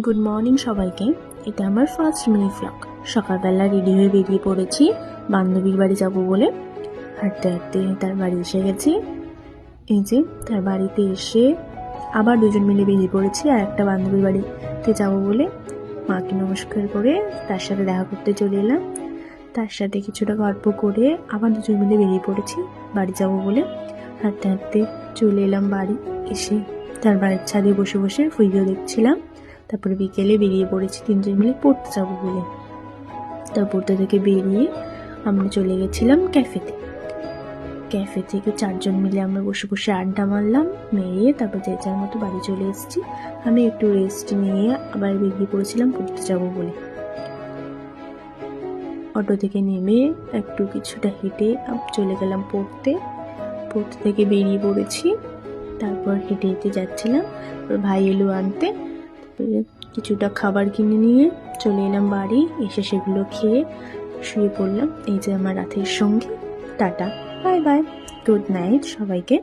Good morning সবাইকে। এটা আমার ফার্স্ট মিনি ভ্লগ। সকালবেলা রেডি হয়ে বেরিয়ে পড়েছি বান্ধবীর বাড়ি যাব বলে। হাঁটতে হাঁটতে তার বাড়ি এসে গেছি। এই যে তার বাড়িতে এসে আবার দুজন মিলে বেরিয়ে পড়েছি আর একটা বান্ধবীর বাড়িতে যাব বলে। মাকে নমস্কার করে তার সাথে দেখা করতে চলে এলাম। তার সাথে কিছুটা গল্প করে আবার দুজন মিলে বেরিয়ে পড়েছি বাড়ি যাব বলে। হাঁটতে হাঁটতে চলে এলাম বাড়ি। এসে তার বাড়ির ছাদে বসে বসে ভিডিও দেখছিলাম। তারপরে বিকেলে বেরিয়ে পড়েছি তিনজন মিলে পড়তে যাবো বলে। তার পড়তে থেকে বেরিয়ে আমরা চলে গেছিলাম ক্যাফেতে। ক্যাফে থেকে চারজন মিলে আমরা বসে বসে আড্ডা মারলাম, মেরে তারপর যে যার মতো বাড়ি চলে এসেছি। আমি একটু রেস্ট নিয়ে আবার বেরিয়ে পড়েছিলাম পড়তে যাবো বলে। অটো থেকে নেমে একটু কিছুটা হেঁটে চলে গেলাম পড়তে থেকে বেরিয়ে পড়েছি। তারপর হেঁটে হেঁটে যাচ্ছিলাম, ভাই এলো আনতে। তারপরে কিছুটা খাবার কিনে নিয়ে চলে এলাম বাড়ি। এসে সেগুলো খেয়ে শুয়ে পড়লাম। এই যে আমার রাতের সঙ্গী। Tata, bye bye, good night সবাইকে।